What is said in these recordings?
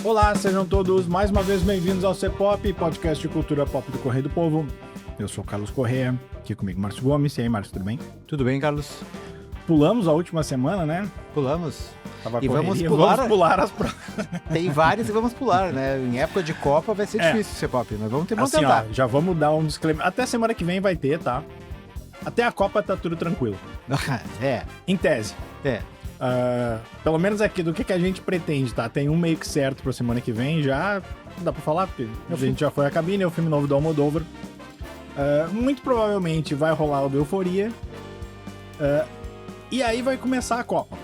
Olá, sejam todos mais uma vez bem-vindos ao C-Pop, podcast de cultura pop do Correio do Povo. Eu sou o Carlos Corrêa, aqui comigo Márcio Gomes. E aí, Márcio, tudo bem? Tudo bem, Carlos? Pulamos a última semana, né? Pulamos. Tava E correria, vamos pular as provas. Tem vários e vamos pular, né? Em época de Copa vai ser difícil ser pop, mas vamos Assim, tentar. ó, já vamos dar um disclaimer. Até semana que vem vai ter, tá? Até a Copa tá tudo tranquilo. Em tese. Pelo menos aqui do que a gente pretende, tá? Tem um meio que certo pra semana que vem, já dá pra falar, porque a gente já foi à cabine, é o filme novo do Almodóvar. Muito provavelmente vai rolar o do Euforia. E aí vai começar a Copa.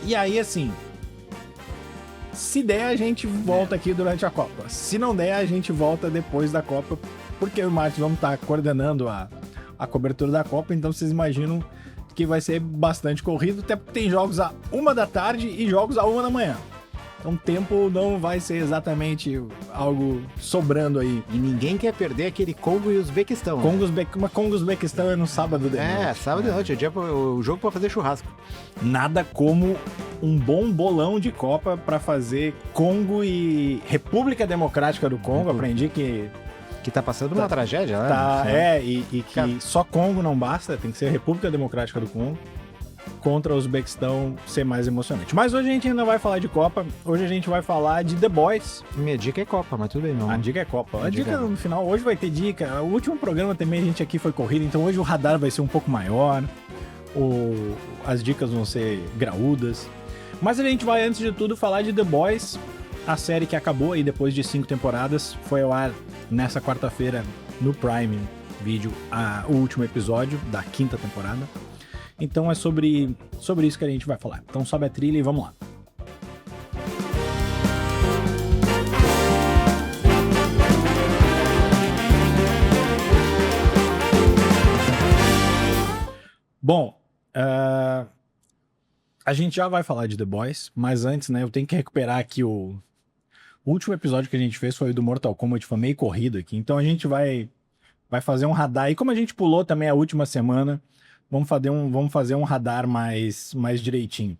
E aí, assim, se der, a gente volta aqui durante a Copa. Se não der, a gente volta depois da Copa, porque eu e o Márcio vamos estar coordenando a cobertura da Copa, então vocês imaginam que vai ser bastante corrido, até porque tem jogos à 1 da tarde e jogos à 1 da manhã. Então o tempo não vai ser exatamente algo sobrando aí. E ninguém quer perder aquele Congo e Uzbequistão. Congo e Uzbequistão é no sábado de noite. Sábado de noite, o jogo pra fazer churrasco. Nada como um bom bolão de Copa pra fazer Congo e República Democrática do Congo. Aprendi que tá passando uma tragédia, né? E que só Congo não basta, tem que ser República Democrática do Congo contra o Uzbequistão ser mais emocionante. Mas hoje a gente ainda vai falar de Copa, hoje a gente vai falar de The Boys. Minha dica é Copa, mas tudo bem, não. A dica é Copa. A dica no final, hoje vai ter dica. O último programa também a gente aqui foi corrida, então hoje o radar vai ser um pouco maior, as dicas vão ser graúdas. Mas a gente vai, antes de tudo, falar de The Boys, a série que acabou aí depois de 5 temporadas, foi ao ar nessa quarta-feira no Prime Video, o último episódio da 5ª temporada. Então é sobre isso que a gente vai falar. Então sobe a trilha e vamos lá. Bom, a gente já vai falar de The Boys, mas antes, né, eu tenho que recuperar aqui o último episódio que a gente fez foi o do Mortal Kombat, foi meio corrido aqui, então a gente vai fazer um radar, e como a gente pulou também a última semana, vamos fazer um radar mais direitinho.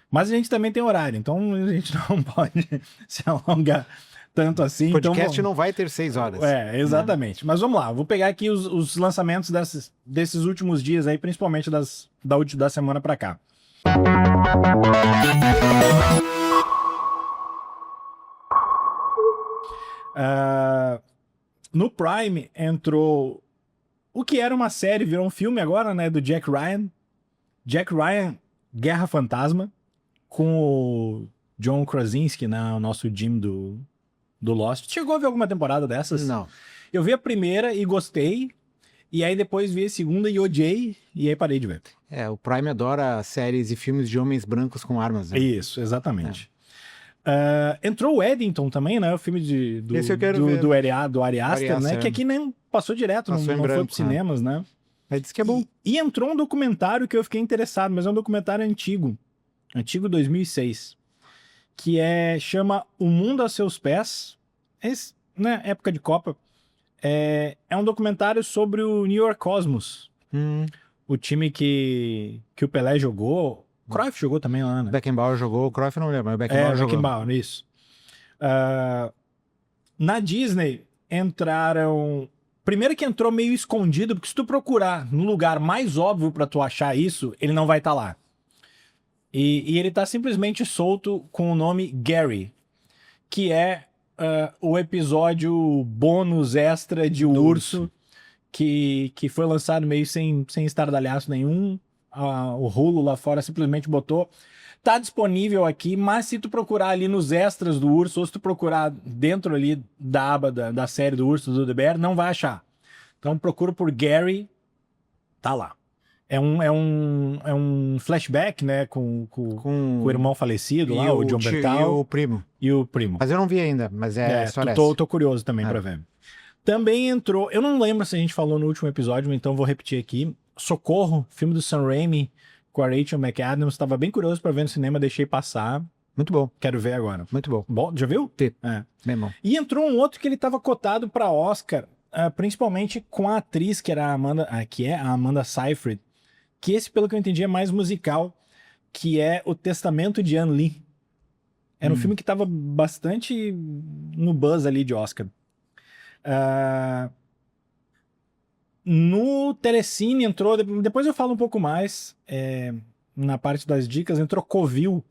Mas a gente também tem horário, então a gente não pode se alongar tanto assim. O podcast então, não vai ter 6 horas. Exatamente. Mas vamos lá, vou pegar aqui os lançamentos desses últimos dias aí, principalmente da semana pra cá. No Prime entrou o que era uma série, virou um filme agora, né, do Jack Ryan. Jack Ryan, Guerra Fantasma, com o John Krasinski, né, o nosso Jim do Lost. Chegou a ver alguma temporada dessas? Não. Eu vi a primeira e gostei, e aí depois vi a segunda e odiei, e aí parei de ver. O Prime adora séries e filmes de homens brancos com armas, né? Isso, exatamente. Entrou o Eddington também, né? O filme do Ari Aster, né? Que aqui nem passou direto, não foi para cinemas, né? Mas disse que é bom. E entrou um documentário que eu fiquei interessado, mas é um documentário antigo 2006, que chama O Mundo a Seus Pés, né? Época de Copa. É um documentário sobre o New York Cosmos, o time que o Pelé jogou. O Cruyff jogou também lá, né? Beckenbauer jogou, o Cruyff não lembro, mas o Beckenbauer jogou. Beckenbauer, isso. Na Disney entraram... Primeiro que entrou meio escondido, porque se tu procurar no lugar mais óbvio pra tu achar isso, ele não vai estar lá. E ele tá simplesmente solto com o nome Gary, que é o episódio bônus extra de O Urso, que foi lançado meio sem estardalhaço nenhum. O Hulu lá fora simplesmente botou. Tá disponível aqui, mas se tu procurar ali nos extras do Urso, ou se tu procurar dentro ali da aba da série do Urso do The Bear, não vai achar. Então procura por Gary, tá lá. É um flashback, né, com o irmão falecido lá, o John Bertal. E o primo. Mas eu não vi ainda, mas tô curioso também pra ver. Também entrou, eu não lembro se a gente falou no último episódio, então vou repetir aqui. Socorro, filme do Sam Raimi com a Rachel McAdams, estava bem curioso para ver no cinema, deixei passar. Muito bom. Quero ver agora. Muito bom. Bom, já viu? Bem bom. E entrou um outro que ele estava cotado para Oscar, principalmente com a atriz que era a Amanda Seyfried, que esse, pelo que eu entendi, é mais musical, que é O Testamento de Anne Lee. Era um filme que tava bastante no buzz ali de Oscar. Ah, no Telecine entrou, depois eu falo um pouco mais, na parte das dicas, entrou Covil,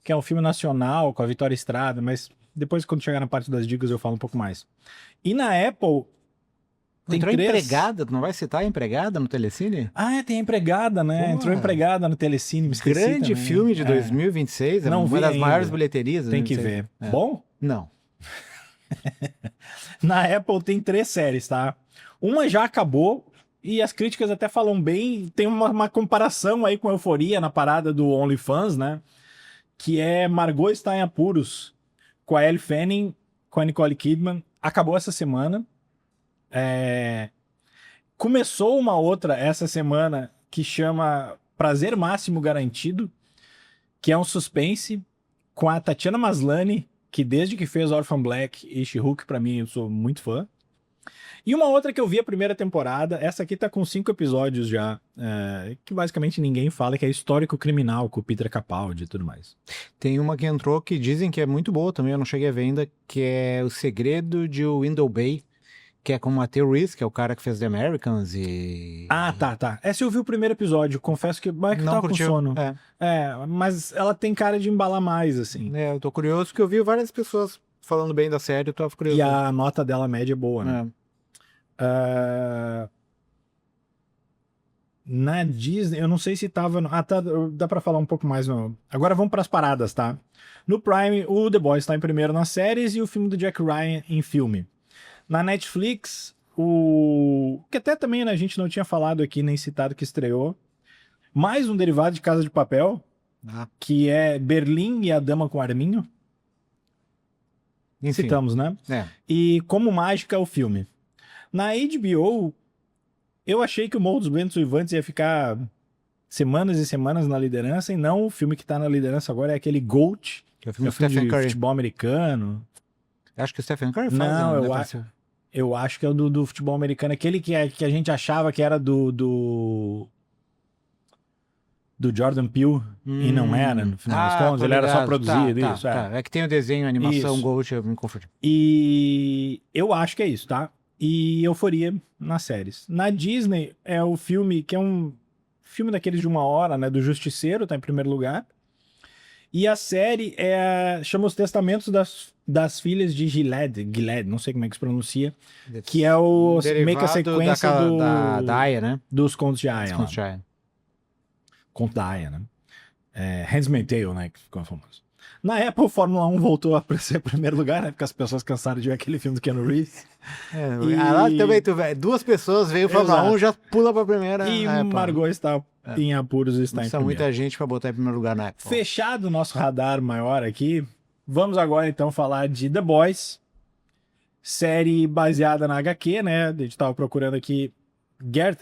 que é um filme nacional com a Vitória Estrada, mas depois quando chegar na parte das dicas eu falo um pouco mais. E na Apple tem Entrou 3... Empregada, tu não vai citar a Empregada no Telecine? tem a Empregada, né? Porra. Entrou Empregada no Telecine, me esqueci Grande também. filme de 2026, é Não vi uma das ainda. maiores bilheterias. Tem que 2026. ver. Bom? Não. Na Apple tem 3 séries, tá? Uma já acabou e as críticas até falam bem. Tem uma comparação aí com Euforia na parada do OnlyFans, né? Que é Margot está em apuros com a Elle Fanning, com a Nicole Kidman. Acabou essa semana. Começou uma outra essa semana que chama Prazer Máximo Garantido, que é um suspense com a Tatiana Maslany, que desde que fez Orphan Black e She-Hulk, pra mim, eu sou muito fã. E uma outra que eu vi a primeira temporada, essa aqui tá com 5 episódios já, que basicamente ninguém fala, que é Histórico Criminal, com o Peter Capaldi e tudo mais. Tem uma que entrou que dizem que é muito boa também, eu não cheguei a ver ainda, que é O Segredo de Window Bay, que é com o Matthew Rhys, que é o cara que fez The Americans e... Tá. Essa eu vi o primeiro episódio, confesso que, mas é que eu Não tava curtiu. com sono. Mas ela tem cara de embalar mais, assim. Eu tô curioso porque eu vi várias pessoas falando bem da série, eu tava curioso. E a nota dela média é boa, né? Na Disney, eu não sei se tava... tá, dá pra falar um pouco mais. Agora vamos pras paradas, tá? No Prime, o The Boys tá em primeiro nas séries e o filme do Jack Ryan em filme. Na Netflix, que até também, né, a gente não tinha falado aqui, nem citado que estreou. Mais um derivado de Casa de Papel, que é Berlim e a Dama com Arminho. Enfim. Citamos, né? E Como Mágica, o filme. Na HBO, eu achei que o Morro dos Ventos Uivantes ia ficar semanas e semanas na liderança, e não, o filme que tá na liderança agora é aquele GOAT, Que é o filme do filme Stephen de Curry. futebol americano. Acho que o Stephen Curry faz. Não, né, eu acho que é o do futebol americano, aquele que a gente achava que era do Jordan Peele, e não era, no final das contas, ele era só produzido, isso. É que tem o desenho, a animação, Isso. Gold, eu me confundi. E eu acho que é isso, tá? E Euforia nas séries. Na Disney é o filme, que é um filme daqueles de 1 hora, né? Do Justiceiro, tá em primeiro lugar. E a série chama Os Testamentos das Filhas de Gilead, não sei como é que se pronuncia, que é o meio que a sequência da Aya, né? dos Contos de Aya. Contos de Aya. Conto da Aya, né? Handmaid's Tale, né? Que ficou famoso. Na Apple, Fórmula 1 voltou a aparecer em primeiro lugar, né? Porque as pessoas cansaram de ver aquele filme do Keanu Reeves. Lá também, duas pessoas veio Fórmula 1, já pula pra primeira. E Margot está em apuros e está em primeiro. Muita gente pra botar em primeiro lugar na Apple. Fechado o nosso radar maior aqui, vamos agora então falar de The Boys, série baseada na HQ, né? A gente tava procurando aqui. Garth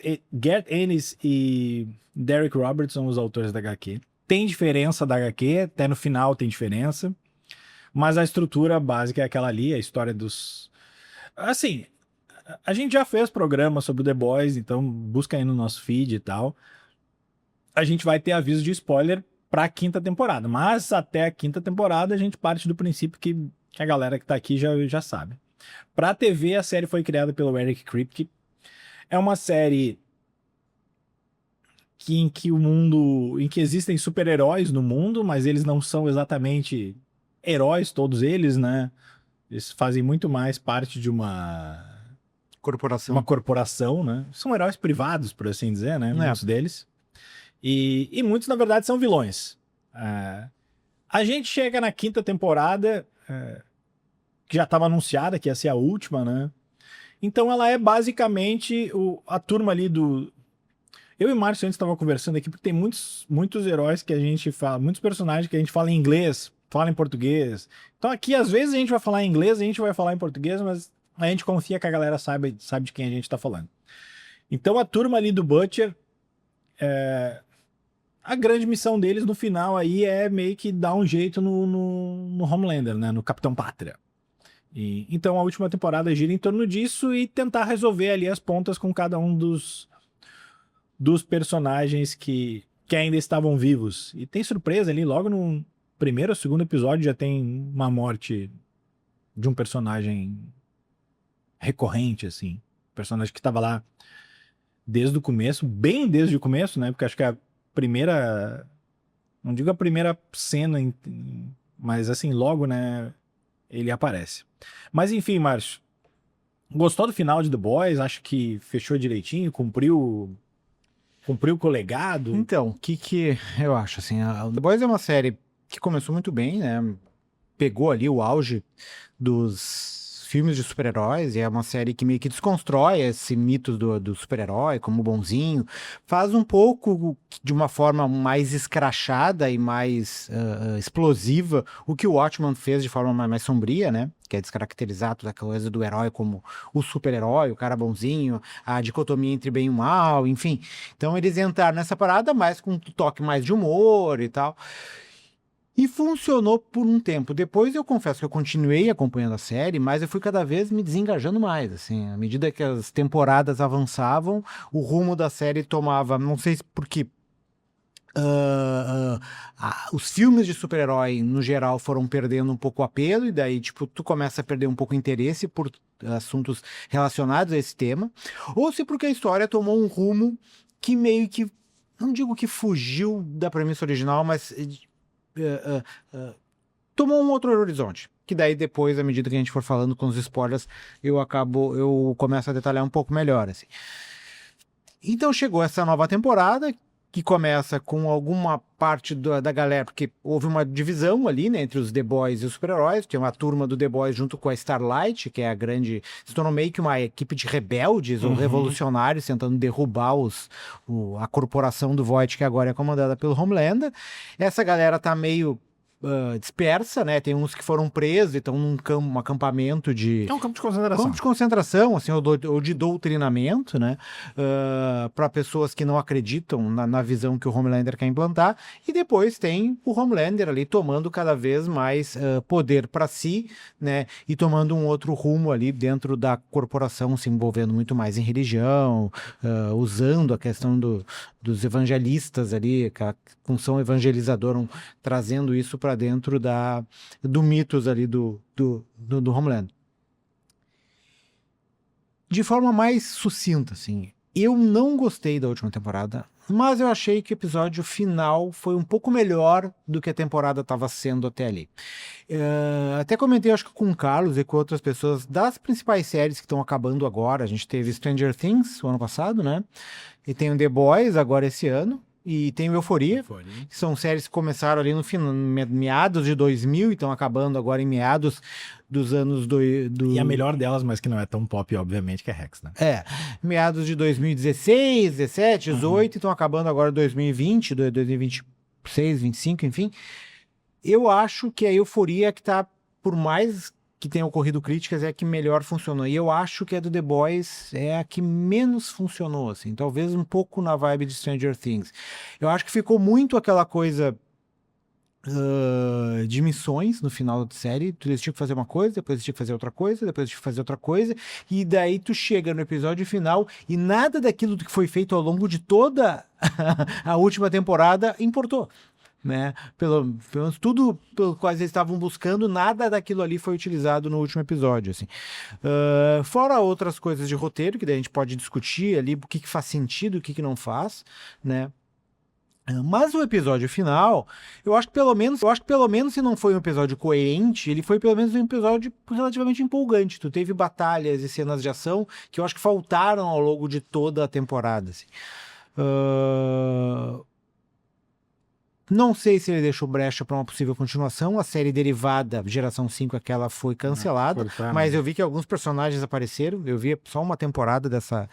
Ennis e Derek Roberts são os autores da HQ. Tem diferença da HQ, até no final tem diferença. Mas a estrutura básica é aquela ali, a história dos... Assim, a gente já fez programa sobre o The Boys, então busca aí no nosso feed e tal. A gente vai ter aviso de spoiler pra 5ª temporada. Mas até a 5ª temporada a gente parte do princípio que a galera que tá aqui já sabe. Pra TV, a série foi criada pelo Eric Kripke. É uma série em que existem super-heróis no mundo, mas eles não são exatamente heróis, todos eles, né? Eles fazem muito mais parte de uma corporação, né? São heróis privados, por assim dizer, né? Muitos deles. E muitos, na verdade, são vilões. A gente chega na 5ª temporada, que já estava anunciada que ia ser a última, né? Então ela é basicamente a turma ali do... Eu e o Márcio antes estava conversando aqui, porque tem muitos heróis que a gente fala, muitos personagens que a gente fala em inglês, fala em português. Então aqui, às vezes, a gente vai falar em inglês, a gente vai falar em português, mas a gente confia que a galera sabe de quem a gente tá falando. Então a turma ali do Butcher, a grande missão deles no final aí é meio que dar um jeito no Homelander, né? No Capitão Pátria. Então a última temporada gira em torno disso e tentar resolver ali as pontas com cada um dos personagens que ainda estavam vivos. E tem surpresa ali logo no primeiro ou segundo episódio já tem uma morte de um personagem recorrente, assim. Personagem que tava lá desde o começo, bem desde o começo, né? Porque acho que a primeira... Não digo a primeira cena, mas assim, logo, né? Ele aparece. Mas enfim, Márcio. Gostou do final de The Boys? Acho que fechou direitinho, cumpriu com o legado. Então, o que eu acho, assim, The Boys é uma série que começou muito bem, né? Pegou ali o auge dos filmes de super-heróis, e é uma série que meio que desconstrói esse mito do super-herói como bonzinho, faz um pouco de uma forma mais escrachada e mais explosiva o que o Watchmen fez de forma mais sombria, né? Que é descaracterizar toda aquela coisa do herói como o super-herói, o cara bonzinho, a dicotomia entre bem e mal, enfim. Então eles entraram nessa parada mais com um toque mais de humor e tal. E funcionou por um tempo. Depois eu confesso que eu continuei acompanhando a série, mas eu fui cada vez me desengajando mais, assim, à medida que as temporadas avançavam, o rumo da série tomava, não sei se porque os filmes de super-herói, no geral, foram perdendo um pouco o apelo, e daí, tipo, tu começa a perder um pouco o interesse por assuntos relacionados a esse tema, ou se porque a história tomou um rumo que meio que, não digo que fugiu da premissa original, mas tomou um outro horizonte. Que daí depois, à medida que a gente for falando com os spoilers, eu começo a detalhar um pouco melhor, assim. Então chegou essa nova temporada, que começa com alguma parte da galera, porque houve uma divisão ali, né, entre os The Boys e os super-heróis. Tem uma turma do The Boys junto com a Starlight, que é a grande... Se tornou meio que uma equipe de rebeldes ou revolucionários tentando derrubar a corporação do Voight, que agora é comandada pelo Homelander. Essa galera tá meio dispersa, né? Tem uns que foram presos e estão num acampamento de... É um campo de concentração. Campo de concentração, assim, ou de doutrinamento, né? Para pessoas que não acreditam na visão que o Homelander quer implantar. E depois tem o Homelander ali tomando cada vez mais poder para si, né? E tomando um outro rumo ali dentro da corporação, se envolvendo muito mais em religião, usando a questão dos evangelistas ali, que a função evangelizadora, trazendo isso para dentro do mitos ali do Homelander. De forma mais sucinta, assim, eu não gostei da última temporada, mas eu achei que o episódio final foi um pouco melhor do que a temporada estava sendo até ali. Até comentei, acho que com o Carlos e com outras pessoas, das principais séries que estão acabando agora. A gente teve Stranger Things o ano passado, né? E tem o The Boys agora esse ano. E tem o Euphoria, que são séries que começaram ali no final, meados de 2000 e estão acabando agora em meados dos anos... E a melhor delas, mas que não é tão pop, obviamente, que é Rex, né? Meados de 2016, 17, 18, e estão acabando agora 2020, 2026, 2025, enfim. Eu acho que a Euphoria que tá, por mais que tenha ocorrido críticas, é a que melhor funcionou. E eu acho que a do The Boys é a que menos funcionou, assim. Talvez um pouco na vibe de Stranger Things. Eu acho que ficou muito aquela coisa de missões no final da série. Eles tinham que fazer uma coisa, depois eles tinham que fazer outra coisa, depois eles tinham que fazer outra coisa, e daí tu chega no episódio final e nada daquilo que foi feito ao longo de toda a última temporada importou. Né? Pelo menos tudo pelo qual eles estavam buscando, nada daquilo ali foi utilizado no último episódio, assim. Fora outras coisas de roteiro, que daí a gente pode discutir ali o que faz sentido, o que não faz, né? Mas o episódio final, eu acho que pelo menos se não foi um episódio coerente, ele foi pelo menos um episódio relativamente empolgante. Tu teve batalhas e cenas de ação que eu acho que faltaram ao longo de toda a temporada, assim. Não sei se ele deixou brecha para uma possível continuação. A série derivada, geração 5, aquela foi cancelada, mas eu vi que alguns personagens apareceram. Eu vi só uma temporada dessa...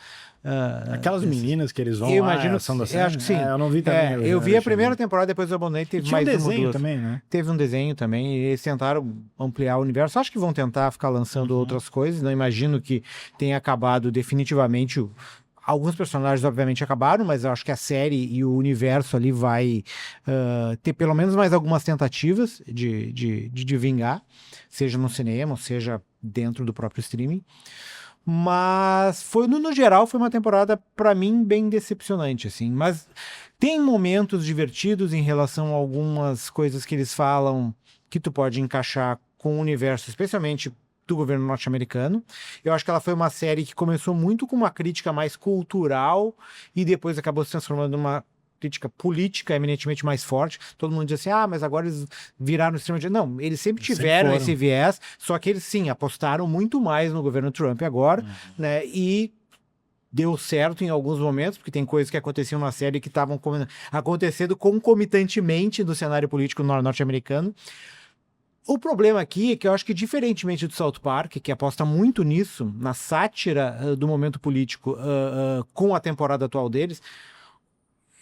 Aquelas meninas que eles vão eu lá, imagino, são da eu acho que sim. eu não vi também. Eu vi a primeira temporada, depois eu abandonei, teve mais um uma desenho também, né? Teve um desenho também, e eles tentaram ampliar o universo. Acho que vão tentar ficar lançando outras coisas. Não imagino que tenha acabado definitivamente Alguns personagens, obviamente, acabaram, mas eu acho que a série e o universo ali vai ter pelo menos mais algumas tentativas de vingar, seja no cinema, seja dentro do próprio streaming. Mas no geral foi uma temporada, para mim, bem decepcionante, assim. Mas Tem momentos divertidos em relação a algumas coisas que eles falam que tu pode encaixar com o universo, especialmente do governo norte-americano. Eu acho que ela foi uma série que começou muito com uma crítica mais cultural e depois acabou se transformando numa crítica política eminentemente mais forte. Todo mundo diz assim, mas agora eles viraram extrema-direita. Não, eles sempre tiveram esse viés, só que eles, sim, apostaram muito mais no governo Trump agora, né, e deu certo em alguns momentos, porque tem coisas que aconteciam na série que estavam acontecendo concomitantemente no cenário político norte-americano. O problema aqui é que eu acho que, diferentemente do South Park, que aposta muito nisso, na sátira do momento político com a temporada atual deles,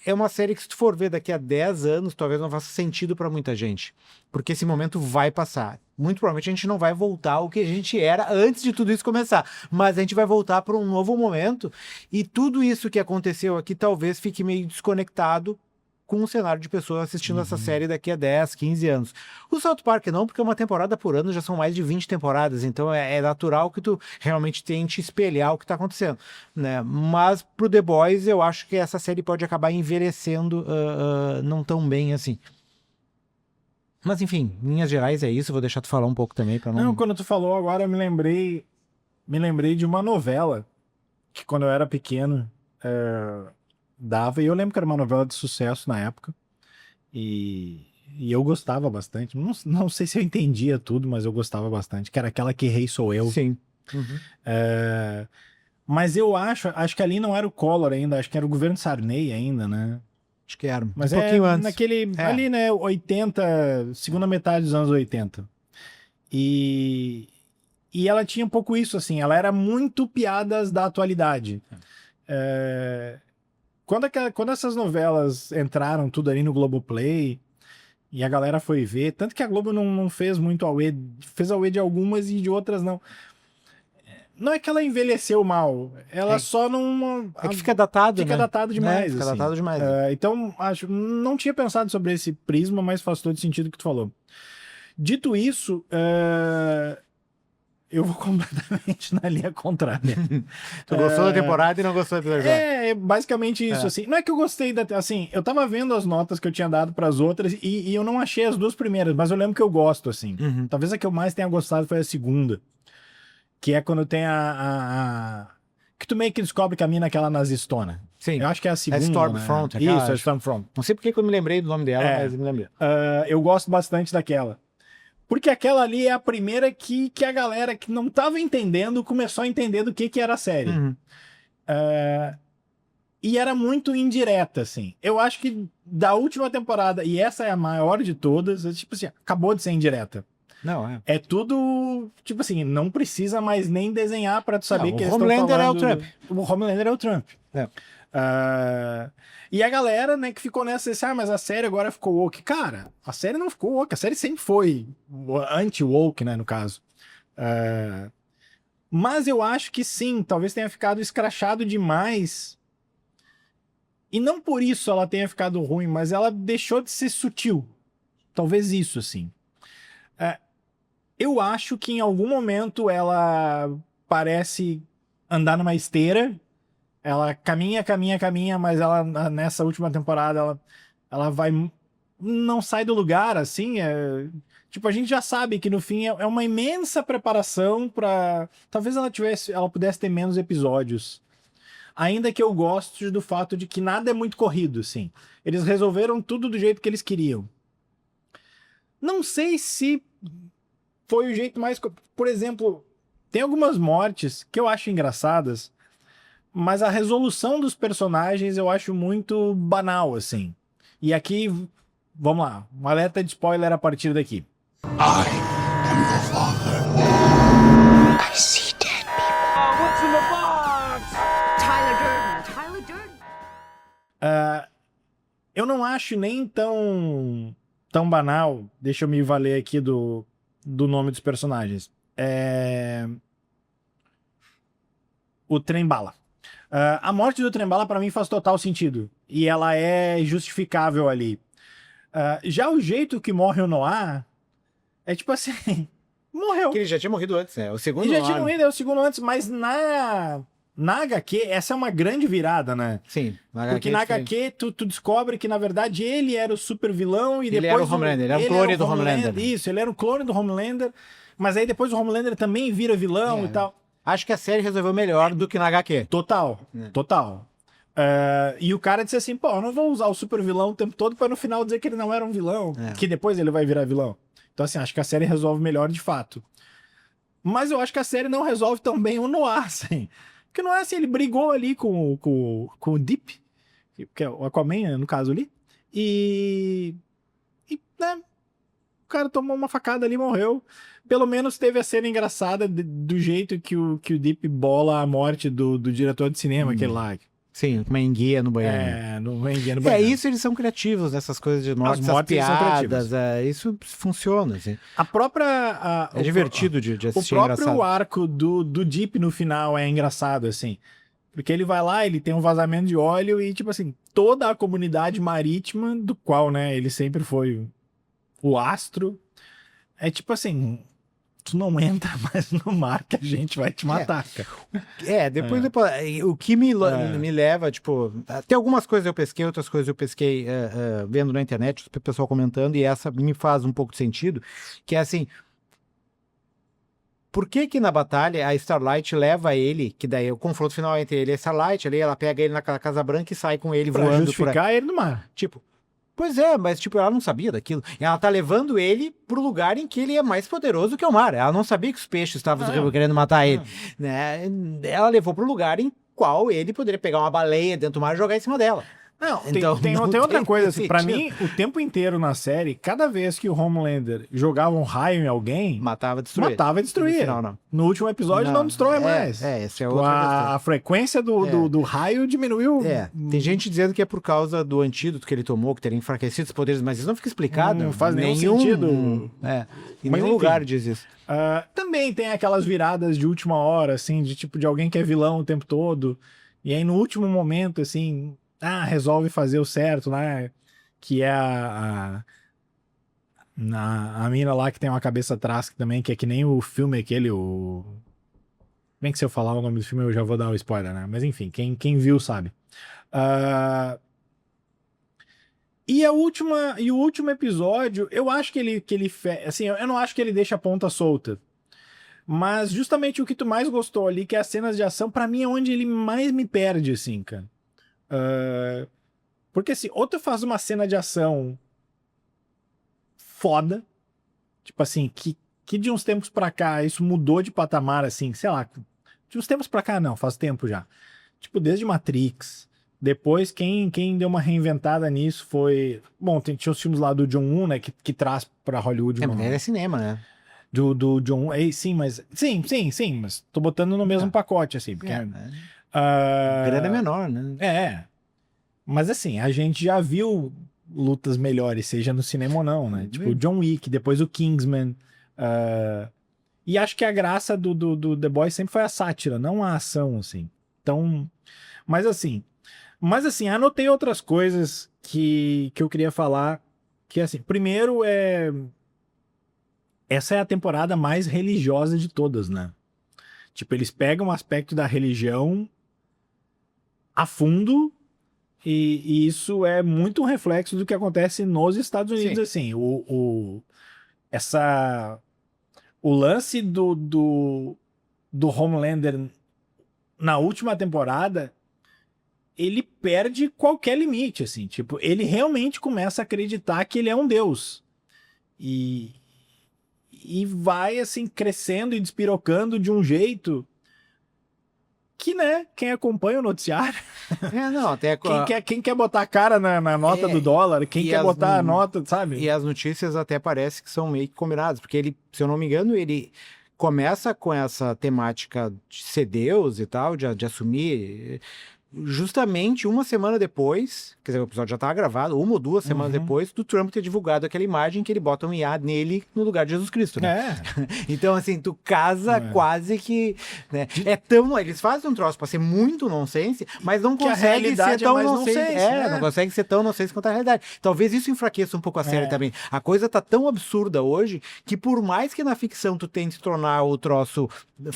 é uma série que, se tu for ver daqui a 10 anos, talvez não faça sentido para muita gente. Porque esse momento vai passar. Muito provavelmente a gente não vai voltar ao que a gente era antes de tudo isso começar. Mas a gente vai voltar para um novo momento. E tudo isso que aconteceu aqui talvez fique meio desconectado com um cenário de pessoas assistindo essa série daqui a 10, 15 anos. O South Park não, porque uma temporada por ano já são mais de 20 temporadas, então é natural que tu realmente tente espelhar o que tá acontecendo, né? Mas pro The Boys eu acho que essa série pode acabar envelhecendo não tão bem assim. Mas enfim, em linhas gerais é isso, vou deixar tu falar um pouco também para não... Não, quando tu falou agora eu me lembrei de uma novela que quando eu era pequeno dava, e eu lembro que era uma novela de sucesso na época, e eu gostava bastante, não sei se eu entendia tudo, mas eu gostava bastante, que era aquela Que Rei Sou Eu. Sim. Mas eu acho que ali não era o Collor ainda, acho que era o governo Sarney ainda, né? Acho que era, Mas um pouquinho antes. naquele, ali, né, 80, segunda metade dos anos 80. E ela tinha um pouco isso, assim, ela era muito piadas da atualidade. Quando essas novelas entraram tudo ali no Globoplay e a galera foi ver, tanto que a Globo não fez muito auê, fez auê de algumas e de outras não. Não é que ela envelheceu mal, ela só não... É que fica datado, Fica né? datado demais. Fica assim. datado demais. Então, não tinha pensado sobre esse prisma, mas faz todo sentido o que tu falou. Dito isso, eu vou completamente na linha contrária. Tu gostou da temporada e não gostou do episódio? É basicamente isso, assim. Não é que eu gostei assim, eu tava vendo as notas que eu tinha dado pras outras e eu não achei as duas primeiras, mas eu lembro que eu gosto, assim. Talvez a que eu mais tenha gostado foi a segunda, que é quando tem que tu meio que descobre que a mina é aquela nazistona. Sim. Eu acho que é a segunda, Stormfront. né? Isso, é Stormfront. Não sei porque que eu me lembrei do nome dela, mas eu me lembrei. Eu gosto bastante daquela. Porque aquela ali é a primeira que a galera que não tava entendendo começou a entender do que era a série. E era muito indireta, assim. Eu acho que da última temporada, e essa é a maior de todas, tipo assim, acabou de ser indireta. Não, É tudo, tipo assim, não precisa mais nem desenhar pra tu saber que eles estão Homelander falando... é o Trump. O Homelander é o Trump. E a galera, né, que ficou nessa, mas a série agora ficou woke. Cara, a série não ficou woke, a série sempre foi anti-woke, né, no caso. Mas eu acho que sim, talvez tenha ficado escrachado demais. E não por isso ela tenha ficado ruim, mas ela deixou de ser sutil. Talvez isso, assim. Eu acho que em algum momento ela parece andar numa esteira. Ela caminha, mas ela nessa última temporada ela vai... Não sai do lugar, assim. Tipo, a gente já sabe que no fim é uma imensa preparação pra... Talvez ela pudesse ter menos episódios. Ainda que eu goste do fato de que nada é muito corrido, assim. Eles resolveram tudo do jeito que eles queriam. Não sei se foi o jeito mais... Por exemplo, tem algumas mortes que eu acho engraçadas, mas a resolução dos personagens eu acho muito banal, assim. E aqui, vamos lá, um alerta de spoiler a partir daqui. I am your father. I see dead people. What's in the box? Tyler Durden. Eu não acho nem tão banal. Deixa eu me valer aqui do nome dos personagens. O Trem-Bala. A morte do Trem-Bala pra mim faz total sentido. E ela é justificável ali. Já o jeito que morre o Noah é tipo assim... Morreu. Que ele já tinha morrido antes, né? O segundo Ele já tinha morrido, é o segundo antes, mas na HQ, essa é uma grande virada, né? Sim. Porque na HQ tu descobre que, na verdade, ele era o super vilão e Ele depois... era o Homelander, ele era um clone do Homelander. Isso, ele era um clone do Homelander, mas aí depois o Homelander também vira vilão e tal. Acho que a série resolveu melhor do que na HQ. Total. E o cara disse assim, pô, eu não vou usar o super vilão o tempo todo pra no final dizer que ele não era um vilão, que depois ele vai virar vilão. Então, assim, acho que a série resolve melhor de fato. Mas eu acho que a série não resolve tão bem o Noir, assim. Porque o Noir, assim, ele brigou ali com o Deep, que é o Aquaman, no caso ali, né, o cara tomou uma facada ali e morreu. Pelo menos teve a cena engraçada do jeito que o Deep bola a morte do diretor de cinema, aquele lá. Sim, uma enguia no banheiro. No enguia no banheiro. Isso eles são criativos nessas coisas de morte, essas mortes são piadas, isso funciona, assim. A própria... É divertido de assistir, o próprio engraçado. arco do Deep no final é engraçado, assim. Porque ele vai lá, ele tem um vazamento de óleo e, tipo assim, toda a comunidade marítima, do qual, né, ele sempre foi o astro, é tipo assim... Tu não entra mais no mar que a gente vai te matar, cara. Depois o que me leva, tipo, tem algumas coisas eu pesquei, outras coisas eu pesquei vendo na internet, o pessoal comentando, e essa me faz um pouco de sentido, que é assim, por que na batalha a Starlight leva ele, que daí o confronto final entre ele e a Starlight, ali ela pega ele na Casa Branca e sai com ele Pra voando justificar ele no mar. Tipo, pois é, mas tipo, ela não sabia daquilo. E ela tá levando ele pro lugar em que ele é mais poderoso que o mar. Ela não sabia que os peixes estavam querendo matar ele. Né? Ela levou pro lugar em qual ele poderia pegar uma baleia dentro do mar e jogar em cima dela. Não, Então, tem não outra tem coisa, assim, pra sentido. mim, o tempo inteiro na série, cada vez que o Homelander jogava um raio em alguém, Matava e destruía. matava e destruía. No final, não. No último episódio não destrói mais. Essa é Tipo, outra questão. a frequência do raio diminuiu. Tem gente dizendo que é por causa do antídoto que ele tomou, que teria enfraquecido os poderes, mas isso não fica explicado. Não faz nenhum sentido. Em Mas, nenhum enfim. lugar diz isso. Também tem aquelas viradas de última hora, assim, de tipo de alguém que é vilão o tempo todo, e aí no último momento, assim, resolve fazer o certo, né? Que é a mina lá que tem uma cabeça atrás também, que é que nem o filme aquele, bem que se eu falar o nome do filme eu já vou dar o spoiler, né? Mas enfim, quem viu sabe. E o último episódio, eu acho que ele assim, eu não acho que ele deixa a ponta solta. Mas justamente o que tu mais gostou ali, que é as cenas de ação, pra mim é onde ele mais me perde, assim, cara. Porque assim, ou tu faz uma cena de ação foda, tipo assim, que de uns tempos pra cá isso mudou de patamar, assim, sei lá, de uns tempos pra cá não, faz tempo já. Tipo, desde Matrix. Depois, quem deu uma reinventada nisso foi... Bom, tinha os filmes lá do John Woo, né, que traz pra Hollywood Mas é cinema, né? do John Woo. Sim, mas tô botando no mesmo pacote, assim, porque... Grana é menor, né? Mas assim, a gente já viu lutas melhores, seja no cinema ou não, né? Tipo, o John Wick, depois o Kingsman. E acho que a graça do The Boys sempre foi a sátira, não a ação, assim. Então, mas assim, anotei outras coisas que eu queria falar, que assim, primeiro essa é a temporada mais religiosa de todas, né? Tipo, eles pegam um aspecto da religião a fundo e isso é muito um reflexo do que acontece nos Estados Unidos, assim. O lance do Homelander na última temporada, ele perde qualquer limite, assim. Tipo, ele realmente começa a acreditar que ele é um deus. E vai, assim, crescendo e despirocando de um jeito que, né, quem acompanha o noticiário... Até... Quem quer botar a cara na nota do dólar, quem quer botar a nota, sabe? E as notícias até parece que são meio que combinadas, porque ele, se eu não me engano, ele começa com essa temática de ser Deus e tal, de assumir... justamente uma semana depois, quer dizer, o episódio já estava gravado, 1 ou 2 semanas depois do Trump ter divulgado aquela imagem que ele bota um IA nele no lugar de Jesus Cristo, né? Então, assim, tu casa quase que... Né? Eles fazem um troço pra ser muito nonsense, mas não consegue ser tão nonsense. Não consegue ser tão nonsense quanto a realidade. Talvez isso enfraqueça um pouco a série também. A coisa tá tão absurda hoje que por mais que na ficção tu tente tornar o troço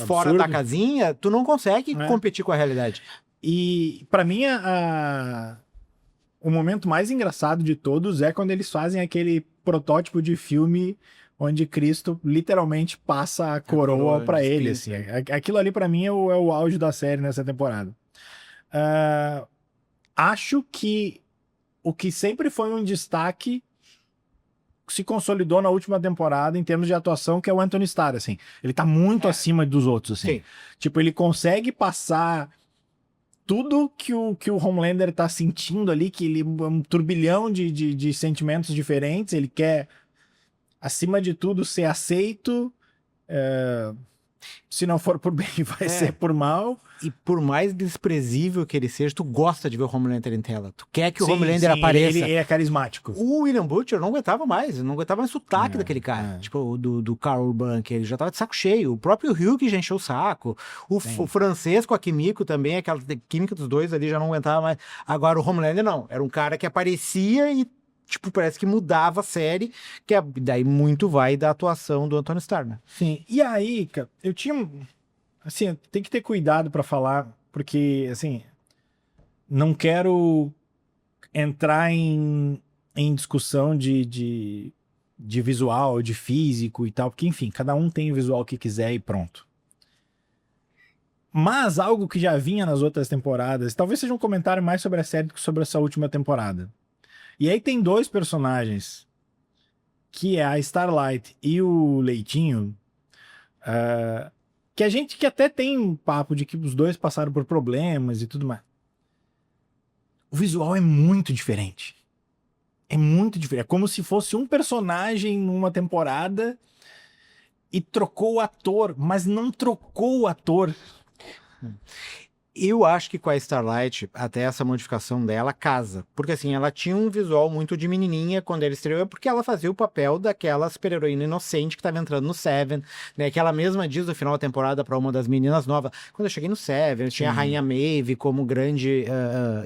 fora da casinha, tu não consegue competir com a realidade. E pra mim, o momento mais engraçado de todos é quando eles fazem aquele protótipo de filme onde Cristo literalmente passa a coroa pra ele. Assim. Aquilo ali pra mim é o auge da série nessa temporada. Acho que o que sempre foi um destaque se consolidou na última temporada em termos de atuação, que é o Anthony Starr, assim. Ele tá muito acima dos outros, assim. Sim. Tipo, ele consegue passar tudo que o Homelander tá sentindo ali, que ele é um turbilhão de sentimentos diferentes, ele quer, acima de tudo, ser aceito, se não for por bem, vai ser por mal. E por mais desprezível que ele seja, tu gosta de ver o Homelander em tela. Tu quer que o Homelander apareça. Ele é carismático. O William Butcher não aguentava mais o sotaque daquele cara. Tipo, do Carl Urban, que ele já tava de saco cheio. O próprio Hugh já encheu o saco. O francês com a Kimiko também, aquela química dos dois ali já não aguentava mais. Agora o Homelander não. Era um cara que aparecia e tipo, parece que mudava a série, daí muito vai da atuação do Anthony Starr, né? Sim. E aí, cara, eu tinha... Assim, tem que ter cuidado pra falar, porque, assim, não quero entrar em discussão de visual, de físico e tal, porque, enfim, cada um tem o visual que quiser e pronto. Mas algo que já vinha nas outras temporadas, talvez seja um comentário mais sobre a série do que sobre essa última temporada. E aí tem 2 personagens, que é a Starlight e o Leitinho, que até tem um papo de que os dois passaram por problemas e tudo mais. O visual é muito diferente. É muito diferente. É como se fosse um personagem numa temporada e trocou o ator, mas não trocou o ator. Eu acho que com a Starlight, até essa modificação dela casa. Porque assim, ela tinha um visual muito de menininha quando ela estreou, porque ela fazia o papel daquela super-heroína inocente que estava entrando no Seven, né? Que ela mesma diz no final da temporada para uma das meninas novas. Quando eu cheguei no Seven, eu tinha a Rainha Maeve como grande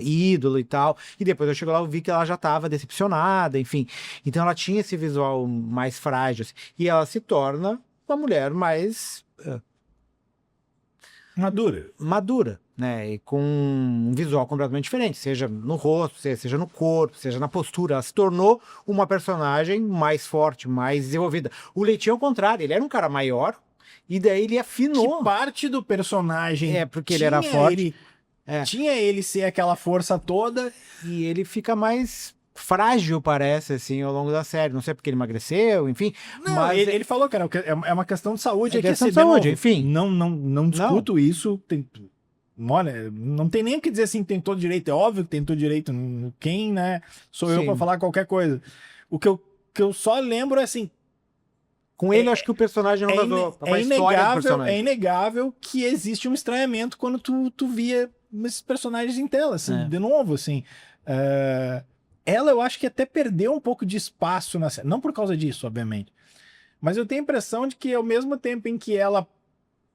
ídolo e tal. E depois eu cheguei lá e vi que ela já estava decepcionada, enfim. Então ela tinha esse visual mais frágil. Assim, e ela se torna uma mulher mais... madura, né? E com um visual completamente diferente, seja no rosto, seja no corpo, seja na postura. Ela se tornou uma personagem mais forte, mais desenvolvida. O Leitinho, ao contrário, ele era um cara maior e daí ele afinou. Que parte do personagem porque ele era forte. Tinha ele ser aquela força toda e ele fica mais frágil, parece, assim, ao longo da série. Não sei porque ele emagreceu, enfim. Não, mas ele falou, cara, é uma questão de saúde. É questão de saúde, enfim. Não discuto isso. Olha, não tem nem o que dizer assim, tem todo direito. É óbvio que tem todo direito. Quem, né, sou eu pra falar qualquer coisa. O que eu só lembro é assim... Com ele, acho que o personagem não vazou. É inegável que existe um estranhamento quando tu via esses personagens em tela, assim, de novo, assim... Ela, eu acho que até perdeu um pouco de espaço na série. Não por causa disso, obviamente. Mas eu tenho a impressão de que ao mesmo tempo em que ela,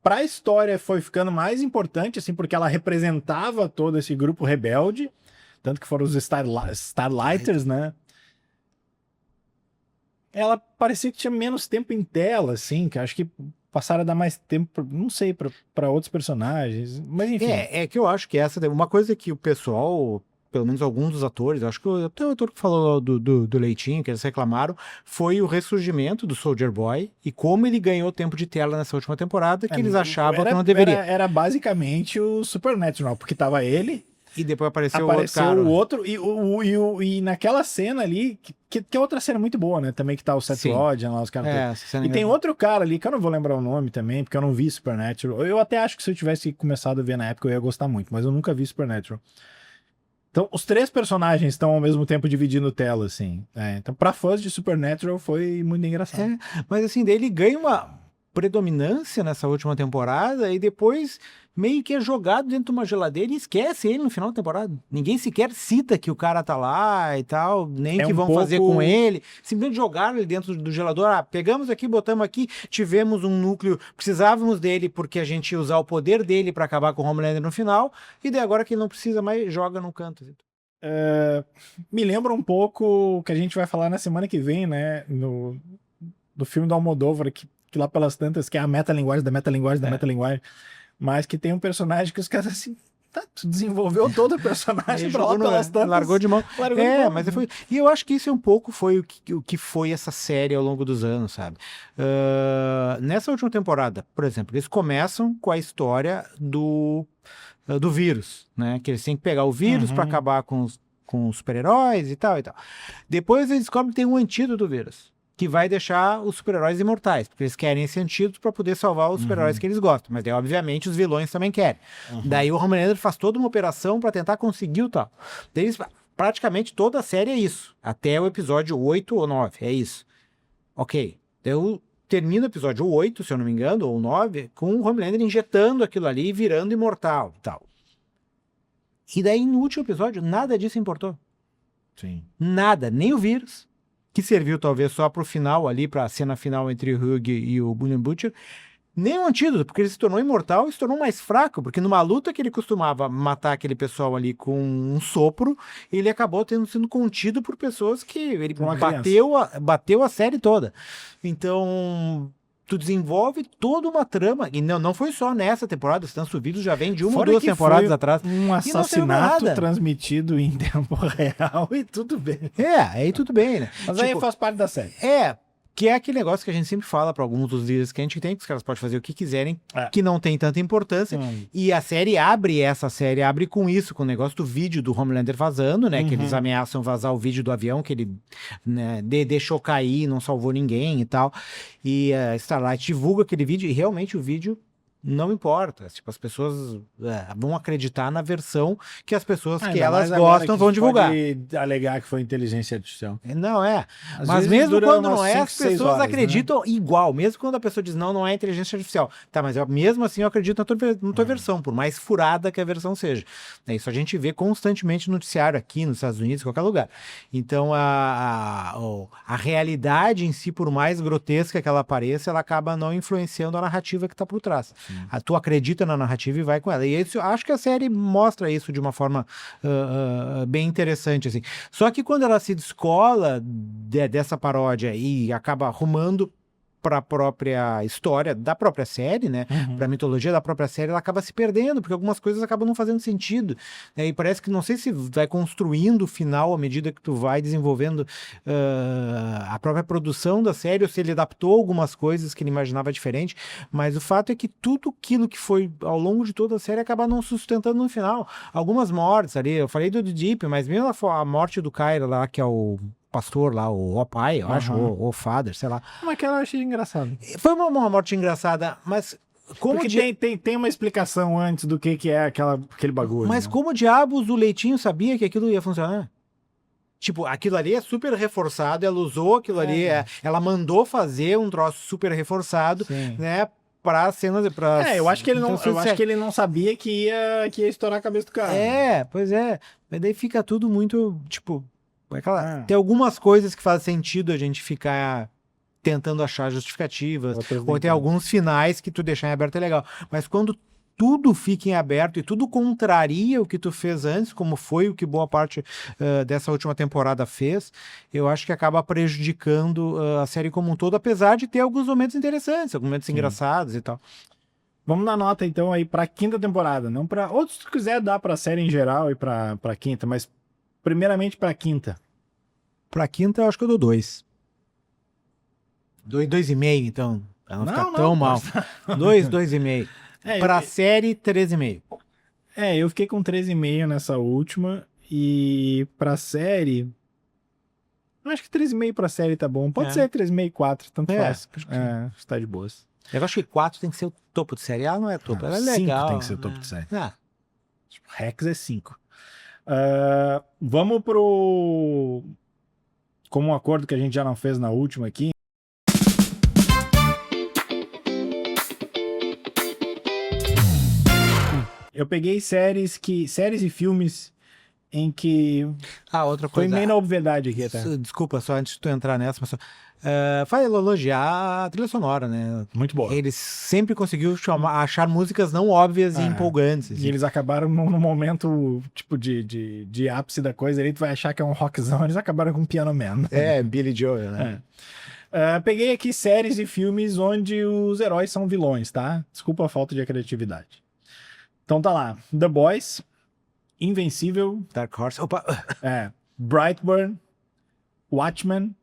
pra história, foi ficando mais importante, assim, porque ela representava todo esse grupo rebelde, tanto que foram os Starlighters, né? Ela parecia que tinha menos tempo em tela, assim, que eu acho que passaram a dar mais tempo, não sei, pra outros personagens. Mas enfim. É que eu acho que essa é uma coisa que o pessoal... Pelo menos alguns dos atores, acho que até o ator que falou do Leitinho, que eles reclamaram, foi o ressurgimento do Soldier Boy e como ele ganhou tempo de tela nessa última temporada, que eles achavam que não deveria. Era basicamente o Supernatural, porque tava ele... E depois apareceu o outro e naquela cena ali, que é outra cena muito boa, né? Também que tá o Seth Rogen lá, os caras. E tem outro cara ali, que eu não vou lembrar o nome também, porque eu não vi Supernatural. Eu até acho que se eu tivesse começado a ver na época, eu ia gostar muito, mas eu nunca vi Supernatural. Então, os 3 personagens estão ao mesmo tempo dividindo tela, assim. Então, pra fãs de Supernatural, foi muito engraçado. Mas assim, daí ele ganha uma predominância nessa última temporada e depois meio que é jogado dentro de uma geladeira e esquece ele no final da temporada. Ninguém sequer cita que o cara tá lá e tal, nem É que um vão pouco- fazer com ele. Simplesmente jogaram ele dentro do gelador. Ah, pegamos aqui, botamos aqui, tivemos um núcleo, precisávamos dele porque a gente ia usar o poder dele pra acabar com o Homelander no final, e daí agora que ele não precisa mais, joga no canto. Me lembra um pouco o que a gente vai falar na semana que vem, né? Do filme do Almodóvar, que lá pelas tantas, que é a metalinguagem da metalinguagem da metalinguagem, mas que tem um personagem que os caras assim, tá, tu desenvolveu todo o personagem Ele pra lá jogou no- pelas tantas. largou de mão. Largou de mão. Mas foi. E eu acho que isso um pouco foi o que foi essa série ao longo dos anos, sabe? Nessa última temporada, por exemplo, eles começam com a história do vírus, né? Que eles têm que pegar o vírus para acabar com os super-heróis e tal e tal. Depois eles descobrem que tem um antídoto do vírus, que vai deixar os super-heróis imortais, porque eles querem esse antídoto para poder salvar os super-heróis que eles gostam, mas daí, obviamente, os vilões também querem. Daí o Homelander faz toda uma operação para tentar conseguir o tal. Daí, praticamente toda a série é isso, até o episódio 8 ou 9, é isso. Ok, eu termino o episódio 8, se eu não me engano, ou 9, com o Homelander injetando aquilo ali e virando imortal e tal. E daí, no último episódio, nada disso importou. Sim. Nada, nem o vírus, que serviu talvez só pro final ali, pra cena final entre o Hugh e o William Butcher, nem o antídoto, porque ele se tornou imortal e se tornou mais fraco, porque numa luta que ele costumava matar aquele pessoal ali com um sopro, ele acabou sendo contido por pessoas que ele Por uma bateu a série toda. Então, tu desenvolve toda uma trama, e não foi só nessa temporada, os Tantos Vídeos já vem de uma Fora ou duas que temporadas foi atrás. Um não serviu assassinato nada. transmitido em tempo real e tudo bem. Aí tudo bem, né? Mas Tipo, aí faz parte da série. que é aquele negócio que a gente sempre fala para alguns dos líderes que a gente tem, que os caras podem fazer o que quiserem, que não tem tanta importância. E a série abre com isso, com o negócio do vídeo do Homelander vazando, né? Que eles ameaçam vazar o vídeo do avião, que ele, né, deixou cair, não salvou ninguém e tal. E a Starlight divulga aquele vídeo, e realmente o vídeo não importa. Tipo, as pessoas vão acreditar na versão que as pessoas que elas gostam vão divulgar. Pode alegar que foi inteligência artificial. Não é. Às Mas vezes mesmo dura quando umas não é, 5, as 6 pessoas horas, acreditam igual. Mesmo quando a pessoa diz não é inteligência artificial. Tá, mas mesmo assim eu acredito na tua versão, por mais furada que a versão seja. Isso a gente vê constantemente no noticiário aqui nos Estados Unidos, em qualquer lugar. Então a realidade em si, por mais grotesca que ela pareça, ela acaba não influenciando a narrativa que tá por trás. Tu acredita na narrativa e vai com ela. E isso, acho que a série mostra isso de uma forma bem interessante, assim. Só que quando ela se descola dessa paródia e acaba arrumando para a própria história da própria série, né? Para a mitologia da própria série, ela acaba se perdendo, porque algumas coisas acabam não fazendo sentido. E parece que não sei se vai construindo o final à medida que tu vai desenvolvendo a própria produção da série, ou se ele adaptou algumas coisas que ele imaginava diferente, mas o fato é que tudo aquilo que foi ao longo de toda a série acaba não sustentando no final. Algumas mortes ali, eu falei do Deep, mas mesmo a morte do Kyra lá, que é o pastor lá, o pai, eu acho, o father, sei lá. Mas aquela eu achei engraçado. Foi uma morte engraçada, mas como Porque tem uma explicação antes do que é aquele bagulho. Mas né? como diabos o Leitinho sabia que aquilo ia funcionar? Tipo, aquilo ali é super reforçado, ela usou aquilo ali, ela mandou fazer um troço super reforçado, né? Pra cenas. Eu acho que ele não, acho que ele não sabia que ia estourar a cabeça do cara. Pois é. Mas daí fica tudo muito, tipo. Tem algumas coisas que fazem sentido a gente ficar tentando achar justificativas, ou tem alguns finais que tu deixar em aberto é legal. Mas quando tudo fica em aberto e tudo contraria o que tu fez antes, como foi o que boa parte dessa última temporada fez, eu acho que acaba prejudicando a série como um todo, apesar de ter alguns momentos interessantes, alguns momentos engraçados e tal. Vamos dar nota então aí pra quinta temporada, não para outros se tu quiser dar pra série em geral e pra quinta, mas primeiramente pra quinta. Pra quinta eu acho que eu dou 2. 2,5 então, pra não ficar tão mal. 2,5. Pra série, 3,5. Eu fiquei com 3,5 nessa última. E pra série, eu acho que 3,5 pra série tá bom. Pode ser 3,5, 4, tanto faz. Está de boas. Eu acho que 4 tem que ser o topo de série. Não é topo, ela é legal. 5 tem que ser o topo de série. Tipo, Rex é 5. Vamos pro... Como um acordo que a gente já não fez na última aqui. Eu peguei séries e filmes em que Outra foi coisa. meio na obviedade aqui até. Desculpa, só antes de tu entrar nessa, mas fala elogiar a trilha sonora, né? Muito boa. Eles sempre conseguiu achar músicas não óbvias e empolgantes. E eles acabaram no momento, tipo, de ápice da coisa, ali tu vai achar que é um rockzão, eles acabaram com um Piano Man. Billy Joel, né? Peguei aqui séries e filmes onde os heróis são vilões, tá? Desculpa a falta de criatividade. Então tá lá, The Boys, Invencível, Dark Horse. Opa! Brightburn, Watchmen.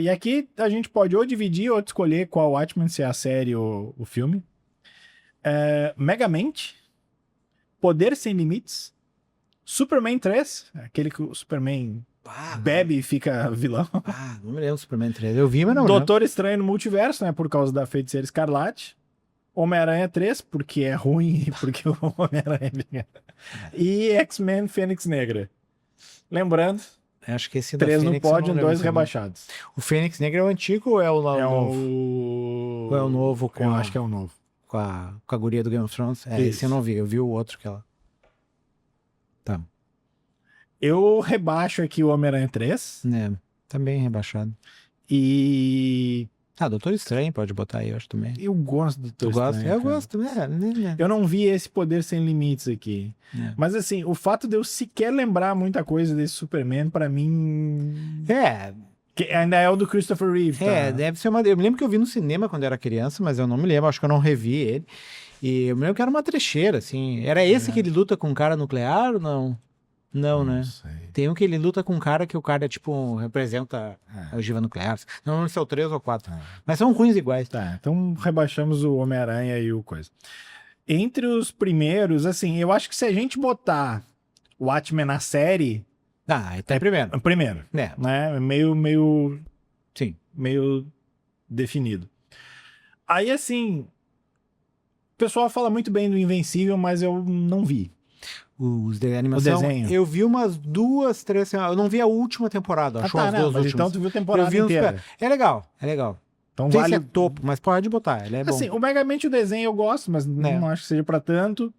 E aqui a gente pode ou dividir ou escolher qual Watchmen, se é a série ou o filme. Megamente, Poder Sem Limites, Superman 3, aquele que o Superman bebe e fica vilão. Não me lembro do Superman 3. Eu vi, mas não. Doutor Estranho no Multiverso, né? Por causa da Feiticeira Escarlate. Homem-Aranha 3, porque é ruim e porque o Homem-Aranha... E X-Men Fênix Negra. Lembrando, Acho que esse da 3 no Fênix eu pódio, não 2 lembro também. rebaixados. O Fênix Negra é o antigo ou é o novo? Ou é o novo com Eu a- acho que é o novo. Com a guria do Game of Thrones? Isso. Esse eu não vi. Eu vi o outro que ela... Tá. Eu rebaixo aqui o Homem-Aranha 3 Tá bem rebaixado. e... Doutor Estranho pode botar aí, eu acho também. Eu gosto do Tu Doutor gosta? Estranho, Eu cara. gosto, né? Eu não vi esse Poder Sem Limites aqui. Mas assim, o fato de eu sequer lembrar muita coisa desse Superman, pra mim... Que ainda é o do Christopher Reeve, tá? Deve ser uma... Eu me lembro que eu vi no cinema quando eu era criança, mas eu não me lembro, acho que eu não revi ele. E eu me lembro que era uma trecheira, assim. Era esse que ele luta com um cara nuclear ou não? Não, né? sei. Tem um que ele luta com um cara que o cara, tipo, representa a ogiva nuclear. Não lembro se é o 3 ou 4. Mas são ruins iguais. Tá, então rebaixamos o Homem-Aranha e o coisa. Entre os primeiros, assim, eu acho que se a gente botar o Watchmen na série, Aí tá em primeiro. é o primeiro, Né? né? Meio Sim. definido. Aí, assim, o pessoal fala muito bem do Invencível, mas eu não vi. Os de animação. O desenho. Eu vi umas 2, 3 semanas. Eu não vi a última temporada, acho as não, duas mas últimas. então tu viu a temporada Eu vi uns... inteira. É legal. Então Então não sei vale... se é topo, mas pode botar. Ele é bom. Assim, o Megamente o desenho eu gosto, mas não acho que seja pra tanto.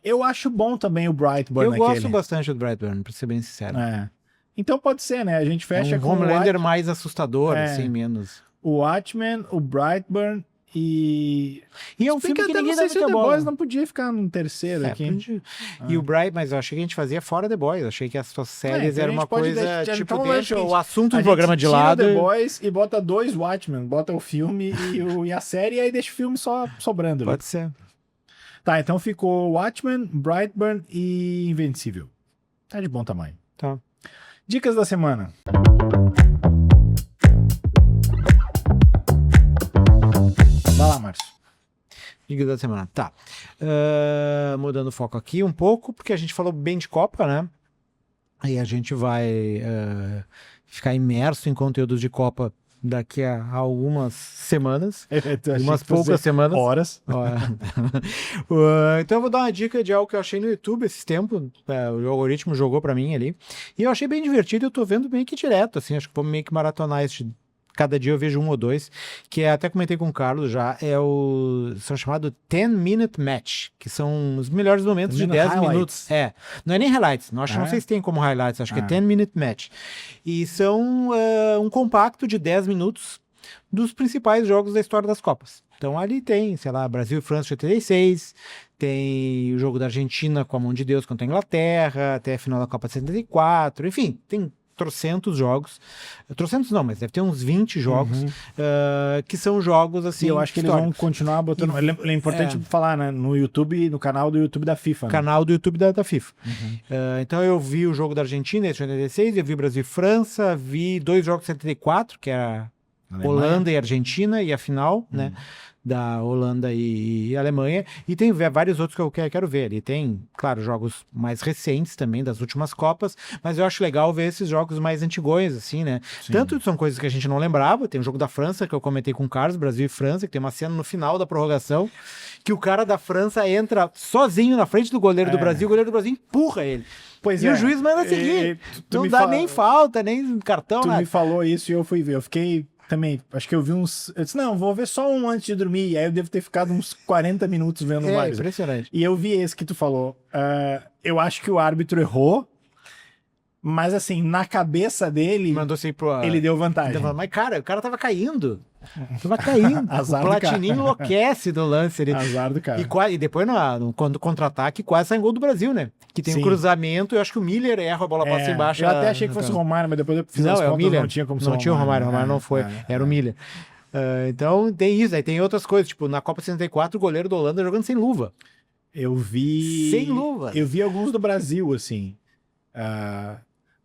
Eu acho bom também o Brightburn Eu gosto aquele. bastante do Brightburn, pra ser bem sincero. Então pode ser, né? A gente fecha É um com Homelander mais assustador, É. assim, menos. o Watchmen, o Brightburn e... E é um Se bem filme que até ninguém não dá sei se o muita The bola. Boys não podia ficar no terceiro aqui. Podia. E o Bright, mas eu achei que a gente fazia fora The Boys. Eu achei que as suas séries então a eram gente uma pode coisa, deixar- tipo, então, deixa gente, o assunto A do programa gente de tira lado. The Boys e bota 2 Watchmen, bota o filme e a série, e aí deixa o filme só sobrando. Pode ser. Tá, então ficou Watchmen, Brightburn e Invencível. Tá de bom tamanho. Tá. Dicas da semana. Vai lá, Márcio. Dica da semana. Tá. Mudando o foco aqui um pouco, porque a gente falou bem de Copa, né? Aí a gente vai ficar imerso em conteúdos de Copa daqui a algumas semanas. Umas poucas semanas. Horas. Então eu vou dar uma dica de algo que eu achei no YouTube esses tempos. O algoritmo jogou pra mim ali. E eu achei bem divertido e eu tô vendo meio que direto, assim. Acho que vou meio que maratonar este. Cada dia eu vejo um ou dois, que até comentei com o Carlos já, são chamados 10-minute match, que são os melhores momentos de 10 minutos. Não é nem highlights, não sei se tem como highlights, acho que é 10-minute match. E são um compacto de 10 minutos dos principais jogos da história das Copas. Então ali tem, sei lá, Brasil e França de 86, tem o jogo da Argentina com a mão de Deus contra a Inglaterra, até a final da Copa de 74, enfim, tem trocentos jogos, trocentos não, mas deve ter uns 20 jogos, que são jogos assim. E eu acho que eles vão continuar botando. É importante falar, né? No YouTube, no canal do YouTube da FIFA. Né? Canal do YouTube da FIFA. Então eu vi o jogo da Argentina, esse de 86, eu vi Brasil e França, vi 2 jogos de 74, que era Holanda e Argentina, e a final, né? Da Holanda e Alemanha, e tem vários outros que eu quero ver. Ali tem, claro, jogos mais recentes também, das últimas Copas, mas eu acho legal ver esses jogos mais antigões, assim, né? Sim. Tanto são coisas que a gente não lembrava, tem o jogo da França, que eu comentei com o Carlos, Brasil e França, que tem uma cena no final da prorrogação, que o cara da França entra sozinho na frente do goleiro do Brasil, o goleiro do Brasil empurra ele. Pois E o juiz manda seguir. tu Não me dá nem falta, nem cartão, Tu nada. me falou isso e eu fui ver. Eu fiquei também. Acho que eu vi uns... Eu disse, não, vou ver só um antes de dormir. E aí eu devo ter ficado uns 40 minutos vendo vários. Impressionante. E eu vi esse que tu falou. Eu acho que o árbitro errou, mas assim, na cabeça dele, Mandou assim pro... ele deu vantagem. Mas, cara, o cara tava caindo. Tava caindo. Azar O do Platini cara. enlouquece do lance. Azar do cara. E depois, quando contra-ataque, quase sai em gol do Brasil, né? Que tem Sim. um cruzamento, eu acho que o Miller erra a bola passa embaixo. Eu até achei que fosse o Romário, mas depois eu fiz as Não, é o contas, Miller. não tinha como ser Não tinha o Romário não foi. Era o Miller. Então tem isso, aí tem outras coisas, tipo, na Copa 64, o goleiro da Holanda jogando sem luva. Eu vi... Sem luva. Eu vi alguns do Brasil, assim.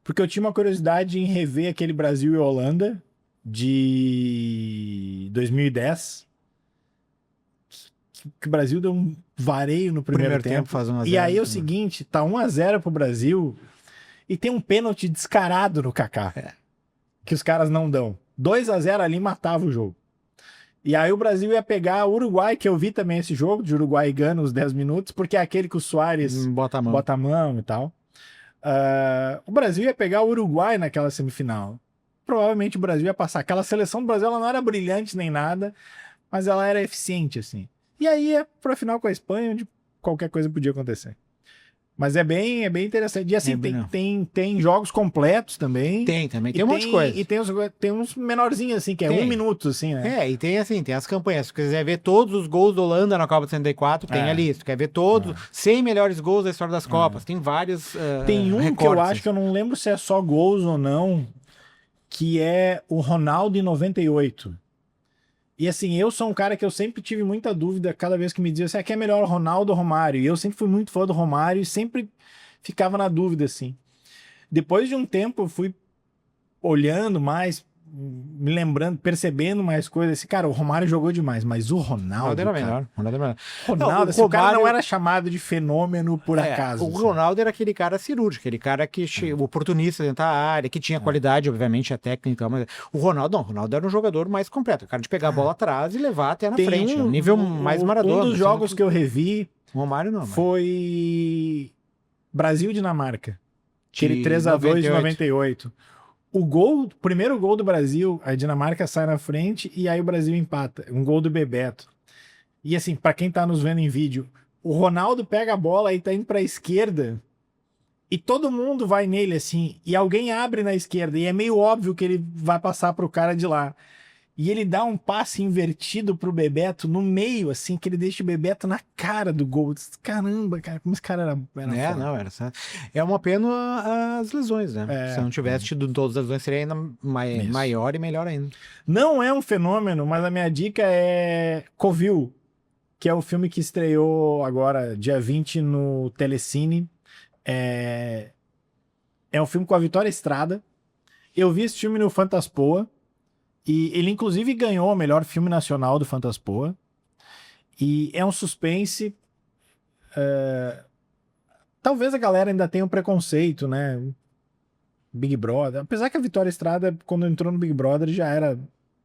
Porque eu tinha uma curiosidade em rever aquele Brasil e Holanda de 2010. Que o Brasil deu um vareio no primeiro tempo. Faz 1 a 0. E aí é o seguinte, tá 1-0 pro Brasil e tem um pênalti descarado no Kaká. Que os caras não dão. 2-0 ali matava o jogo. E aí o Brasil ia pegar o Uruguai, que eu vi também esse jogo, de Uruguai e Gana, os 10 minutos, porque é aquele que o Suárez Bota a mão. bota a mão e tal. O Brasil ia pegar o Uruguai naquela semifinal. Provavelmente o Brasil ia passar. Aquela seleção do Brasil ela não era brilhante nem nada, mas ela era eficiente, assim. E aí ia pra final com a Espanha, onde qualquer coisa podia acontecer. Mas é bem interessante. E assim, tem jogos completos também. Tem um monte de coisa. E tem uns menorzinhos, assim, que é Tem. 1 minuto, assim, né? E tem assim, tem as campanhas. Se tu quiser ver todos os gols da Holanda na Copa de 64, tem ali. Se tu quer ver todos, 100 melhores gols da história das Copas, tem vários Tem um recortes. que eu acho que eu não lembro se é só gols ou não, que é o Ronaldo em 98. E assim, eu sou um cara que eu sempre tive muita dúvida cada vez que me dizia assim, quem é melhor, o Ronaldo ou o Romário? E eu sempre fui muito fã do Romário e sempre ficava na dúvida, assim. Depois de um tempo eu fui olhando mais, me lembrando, percebendo mais coisas. Assim, cara, o Romário jogou demais, mas o Ronaldo, era cara, melhor. Ronaldo era melhor. Ronaldo, assim, o cara não era chamado de fenômeno por acaso. O assim. Ronaldo era aquele cara cirúrgico, aquele cara que oportunista dentro da área, que tinha qualidade, obviamente, a técnica, mas o Ronaldo era um jogador mais completo, o cara de pegar a bola atrás e levar até na frente, nível mais Maradona. Um dos jogos que eu revi o Romário não, foi Brasil e Dinamarca. Aquele De 3-2 de 98. O primeiro gol do Brasil, a Dinamarca sai na frente e aí o Brasil empata. Um gol do Bebeto. E assim, pra quem tá nos vendo em vídeo, o Ronaldo pega a bola e tá indo pra esquerda e todo mundo vai nele assim, e alguém abre na esquerda e é meio óbvio que ele vai passar pro cara de lá. E ele dá um passe invertido pro Bebeto no meio, assim, que ele deixa o Bebeto na cara do gol. Caramba, cara, como esse cara era foda. não, era certo. É uma pena as lesões, né? Se não tivesse tido todas as lesões, seria ainda maior e melhor ainda. Não é um fenômeno, mas a minha dica é Covil, que é o filme que estreou agora, dia 20, no Telecine. É um filme com a Vitória Estrada. Eu vi esse filme no Fantaspoa. E ele, inclusive, ganhou o melhor filme nacional do Fantaspoa. E é um suspense. Talvez a galera ainda tenha um preconceito, né? Big Brother. Apesar que a Vitória Estrada, quando entrou no Big Brother, já era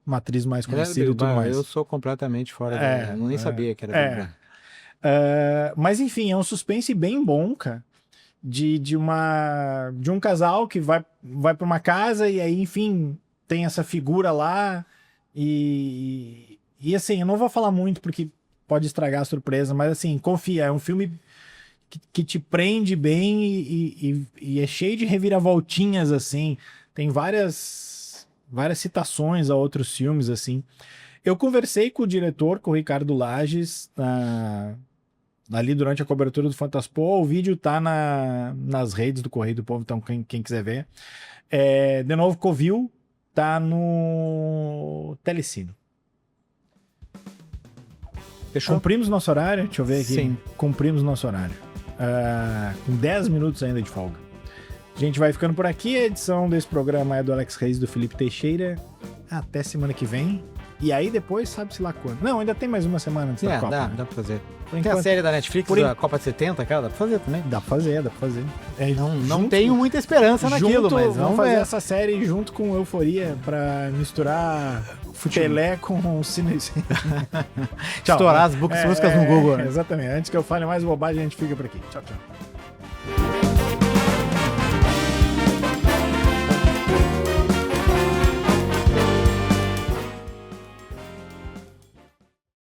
uma atriz mais conhecida e tudo mais. Eu sou completamente fora eu nem sabia que era Big Brother. Mas, enfim, é um suspense bem bom, cara. De um casal que vai para uma casa e aí, enfim, tem essa figura lá e assim, eu não vou falar muito porque pode estragar a surpresa, mas assim, confia, é um filme que te prende bem e é cheio de reviravoltinhas, assim, tem várias citações a outros filmes, assim. Eu conversei com o diretor, com o Ricardo Lages, ali durante a cobertura do Fantaspoa. O vídeo tá nas redes do Correio do Povo, então quem quiser ver. De novo, Covil tá no Telecine. Fechou? Cumprimos nosso horário? Deixa eu ver aqui. Sim. Cumprimos nosso horário. Com 10 minutos ainda de folga. A gente vai ficando por aqui. A edição desse programa é do Alex Reis e do Felipe Teixeira. Até semana que vem. E aí depois, sabe-se lá quando. Não, ainda tem mais uma semana antes da Copa. Dá pra fazer. Por Tem a enquanto, série da Netflix, da Copa de 70, cara, dá pra fazer também. dá pra fazer. Não tenho muita esperança naquilo, mas vamos fazer essa série junto com Euforia pra misturar Pelé com Cine. Tchau. Estourar as músicas no Google. Né? Exatamente. Antes que eu fale mais bobagem, a gente fica por aqui. Tchau, tchau.